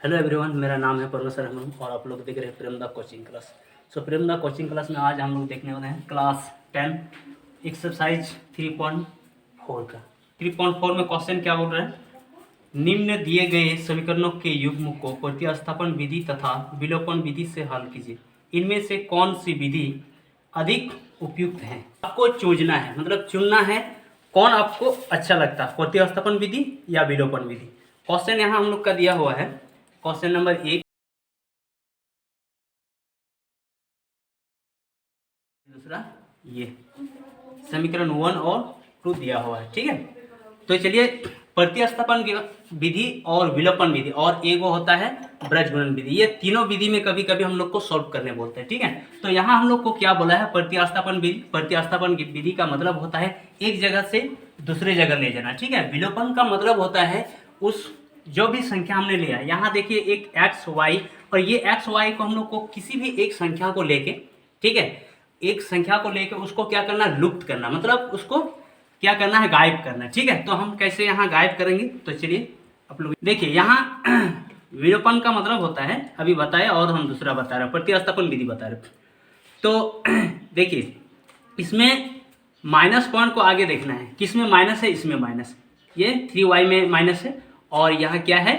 Hello everyone, मेरा नाम है परमेश्वर अहमद और आप लोग देख रहे हैं Premda coaching class. Premda coaching class में आज हम लोग देखने वाले हैं क्लास 10 एक्सरसाइज 3.4 का। 3.4 में क्वेश्चन क्या बोल रहा है? निम्न दिए गए समीकरणों के युग्म को प्रतिस्थापन विधि तथा विलोपन विधि से हल कीजिए। इनमें से कौन सी विधि अधिक उपयुक्त है? आपको चूजना है, मतलब चुनना है कौन आपको अच्छा लगता है, प्रतिस्थापन विधि या विलोपन विधि। क्वेश्चन यहाँ हम लोग का दिया हुआ है, क्वेश्चन नंबर 1, दूसरा ये समीकरण 1 और 2 दिया हुआ है। ठीक है, तो चलिए प्रतिस्थापन विधि और विलोपन विधि और एक वो होता है ब्रजगुणन विधि, ये तीनों विधि में कभी कभी हम लोग को सॉल्व करने बोलते हैं। ठीक है, तो यहाँ हम लोग को क्या बोला है? प्रतिस्थापन विधि। प्रतिस्थापन विधि का मतलब होता है एक जगह से दूसरे जगह ले जाना। ठीक है, विलोपन का मतलब होता है उस जो भी संख्या हमने लिया, यहाँ देखिए एक एक्स वाई, और ये एक्स वाई को हम लोग को किसी भी एक संख्या को लेके, ठीक है, एक संख्या को लेकर उसको क्या करना? लुप्त करना, मतलब उसको क्या करना है? गायब करना। ठीक है, तो हम कैसे यहाँ गायब करेंगे? तो चलिए आप लोग देखिए, यहाँ विलोपन का मतलब होता है, अभी बताया और हम दूसरा बता रहे हैं, प्रतिस्थापन विधि बता रहे हैं। तो देखिए इसमें माइनस पॉइंट को आगे देखना है, किसमें माइनस है? इसमें माइनस, ये 3y में माइनस है और यहाँ क्या है?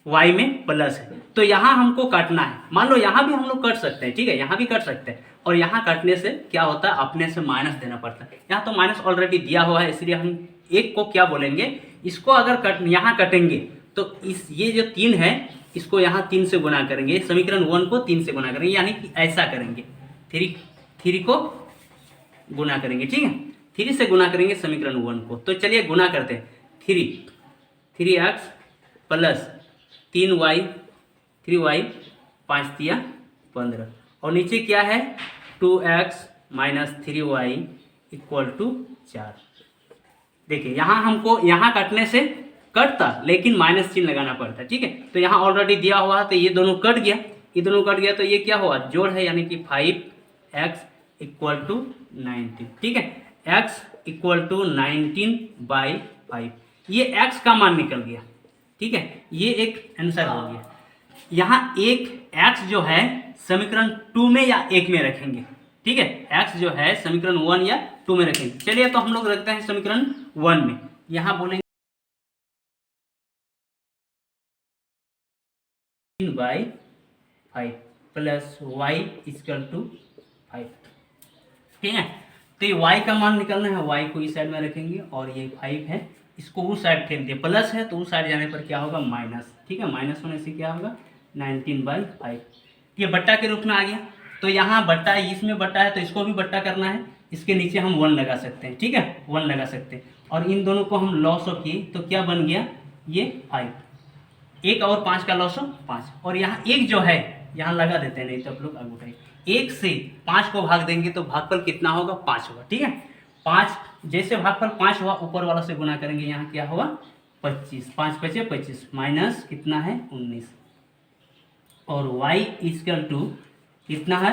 y में प्लस है। तो यहाँ हमको काटना है, मान लो यहाँ भी हम लोग कट सकते हैं। ठीक है, यहाँ भी कट सकते हैं, और यहाँ काटने से क्या होता है? अपने से माइनस देना पड़ता है। यहाँ तो माइनस ऑलरेडी दिया हुआ है, इसलिए हम एक को क्या बोलेंगे? इसको अगर यहाँ कटेंगे तो इस ये जो 3 है इसको यहाँ 3 से गुना करेंगे, समीकरण 1 को 3 से गुना करेंगे, यानी कि ऐसा करेंगे, 3 को गुना करेंगे। ठीक है, 3 से गुना करेंगे समीकरण 1 को। तो चलिए गुना करते हैं, 3x प्लस 3y, 3y 5 दिया 15, और नीचे क्या है? 2x minus 3y equal to 4। देखिए यहाँ हमको यहाँ काटने से कटता, लेकिन माइनस चिन्ह लगाना पड़ता। ठीक है, तो यहाँ ऑलरेडी दिया हुआ है, तो ये दोनों कट गया, ये दोनों कट गया, तो ये क्या हुआ? जोड़ है, यानी कि 5x इक्वल टू 19। ठीक है, x इक्वल टू 19/5, ये x का मान निकल गया। ठीक है, ये एक आंसर हो गया। यहाँ एक x जो है समीकरण 2 में या 1 में रखेंगे। ठीक है, x जो है समीकरण 1 या 2 में रखेंगे। चलिए तो हम लोग रखते हैं समीकरण 1 में, यहाँ बोलेंगे 3/5 प्लस y इक्वल टू 5। ठीक है, तो ये y का मान निकलना है, y को इस साइड में रखेंगे, और ये 5 है, इसको उस साइड फेंक दिए, प्लस है तो उस साइड जाने पर क्या होगा? माइनस। ठीक है, माइनस होने से क्या होगा? 19/5, ये बट्टा के रूप में आ गया। तो यहाँ बट्टा, इसमें बट्टा है तो इसको भी बट्टा करना है, इसके नीचे हम 1 लगा सकते हैं। ठीक है, 1 लगा सकते हैं, और इन दोनों को हम लॉस ऑफ किए तो क्या बन गया? ये 5, 1 और 5 का लॉस ऑफ 5, और यहाँ एक जो है यहाँ लगा देते हैं, नहीं तो आप लोग आगे उठाइए। 1 से 5 को भाग देंगे तो भागफल कितना होगा? 5 होगा। ठीक है, 5, जैसे भागफल 5 हुआ ऊपर वाला से गुना करेंगे, यहाँ क्या होगा? 25, 5 5 25, माइनस कितना है? 19, और y इक्वल टू कितना है?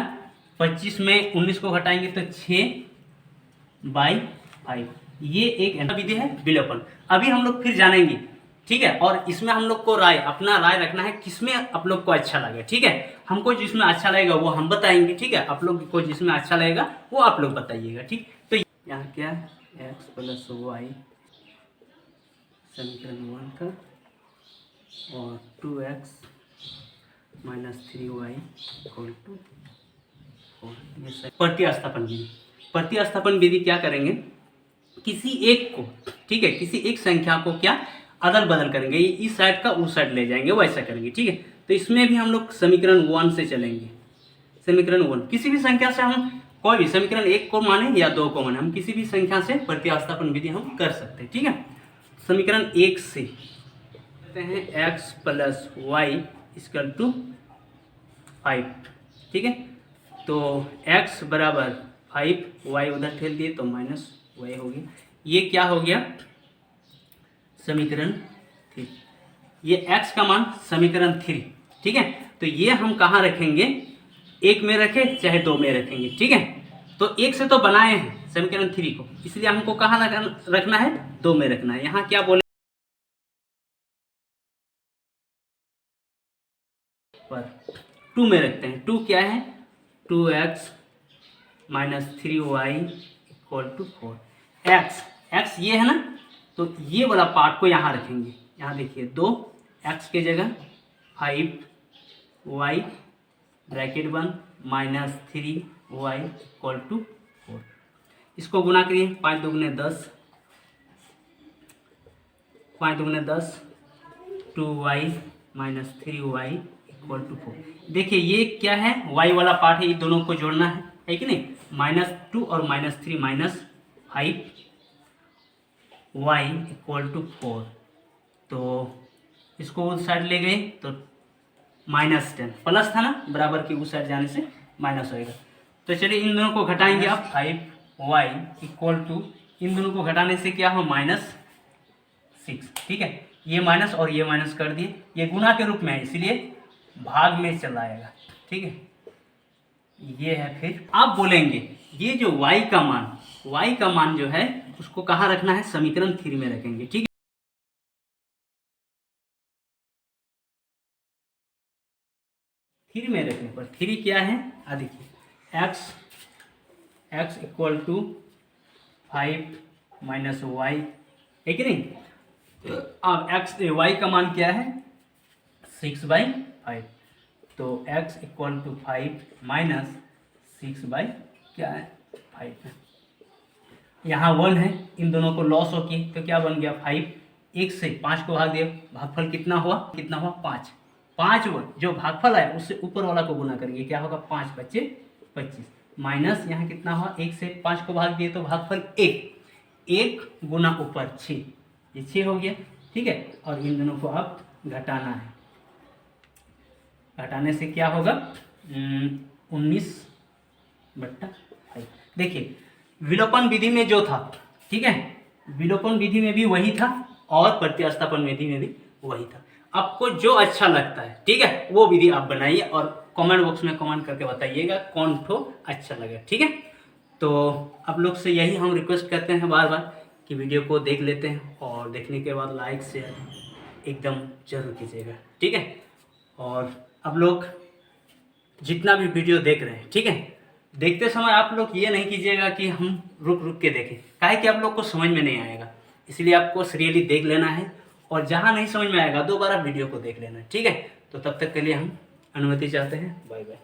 25 में 19 को घटाएंगे तो 6/5। ये एक विधि है विलोपन। अभी हम लोग फिर जानेंगे। ठीक है, और इसमें हम लोग को अपना राय रखना है, किसमें आप लोग को अच्छा लगे। ठीक है, हमको जिसमें अच्छा लगेगा वो हम बताएंगे। ठीक है, आप लोग को जिसमें अच्छा लगेगा वो आप लोग बताइएगा। ठीक, तो यहाँ क्या है? x प्लस वाई समीकरण 1 का, और 2x minus 3y equal to 4। प्रतिस्थापन विधि। प्रतिस्थापन विधि क्या करेंगे? किसी एक को, ठीक है, किसी एक संख्या को क्या अदल बदल करेंगे, इस साइड का उस साइड ले जाएंगे, वैसा करेंगे। ठीक है, तो इसमें भी हम लोग समीकरण 1 से चलेंगे। समीकरण 1, किसी भी संख्या से हम कोई भी समीकरण 1 को माने या 2 को माने, हम किसी भी संख्या से प्रतिस्थापन विधि हम कर सकते हैं। ठीक है, समीकरण 1 से कहते हैं x plus y equal to 5। ठीक है, तो x बराबर 5, y उधर ठेल दिए तो माइनस y हो गया। ये क्या हो गया? समीकरण 3। ये x का मान समीकरण 3। ठीक है, तो ये हम कहाँ रखेंगे? 1 में रखे चाहे 2 में रखेंगे। ठीक है, तो 1 से तो बनाए हैं समीकरण 3 को, इसलिए हमको कहाँ रखना है? 2 में रखना है। यहाँ क्या बोले? पर 2 में रखते हैं। 2 क्या है, 2x minus 3y equal to 4। x ये है ना, तो ये वाला पार्ट को यहाँ रखेंगे। यहाँ देखिए 2x के जगह 5y bracket 1 minus 3y equal to 4। इसको गुना करिए, 5 दूगुने 10, 5 दूगुने 10, 2y minus 3y equal to 4। देखिए ये क्या है, y वाला पार्ट है, ये दोनों को जोड़ना है कि नहीं। -2 और -3 माइनस 5y इक्वल टू 4। तो इसको उस साइड ले गए तो -10, प्लस था ना, बराबर की उस साइड जाने से माइनस होएगा। तो चलिए इन दोनों को घटाएंगे आप, 5y इक्वल टू, इन दोनों को घटाने से क्या हो, -6। ठीक है, ये माइनस और ये माइनस कर दिए, ये गुना के रूप में है इसलिए भाग में चला आएगा। ठीक है, ये है। फिर आप बोलेंगे ये जो y का मान जो है उसको कहाँ रखना है, समीकरण 3 में रखेंगे। ठीक है, 3 में रखने पर 3 क्या है, देखिए x equal to 5 minus y है कि नहीं। अब y का मान क्या है, 6/5। तो x इक्वल टू 5 माइनस 6 क्या है 5 है। यहाँ 1 है, इन दोनों को लॉस हो की तो क्या बन गया 5। 1 से 5 को भाग दिया, भागफल कितना हुआ 5। 5 जो भागफल है उससे ऊपर वाला को गुना करेंगे, क्या होगा 5 बचे 25 माइनस यहाँ कितना हुआ 1 से 5 को भाग दिए तो भागफल 1 गुना ऊपर 6, ये 6 हो गया। ठीक है, और इन दोनों को अब घटाना है, घटाने से क्या होगा 19/5। देखिए विलोपन विधि में जो था, ठीक है, विलोपन विधि में भी वही था और प्रतिस्थापन विधि में भी वही था। आपको जो अच्छा लगता है, ठीक है, वो विधि आप बनाइए और कमेंट बॉक्स में कमेंट करके बताइएगा कौन ठो अच्छा लगे। ठीक है, तो आप लोग से यही हम रिक्वेस्ट करते हैं बार बार कि वीडियो को देख लेते हैं और देखने के बाद लाइक शेयर एकदम जरूर कीजिएगा। ठीक है, और आप लोग जितना भी वीडियो देख रहे हैं, ठीक है, देखते समय आप लोग ये नहीं कीजिएगा कि हम रुक रुक के देखें, काहे कि आप लोग को समझ में नहीं आएगा, इसलिए आपको सीरियसली देख लेना है और जहाँ नहीं समझ में आएगा दोबारा वीडियो को देख लेना है। ठीक है, तो तब तक के लिए हम अनुमति चाहते हैं, बाय बाय।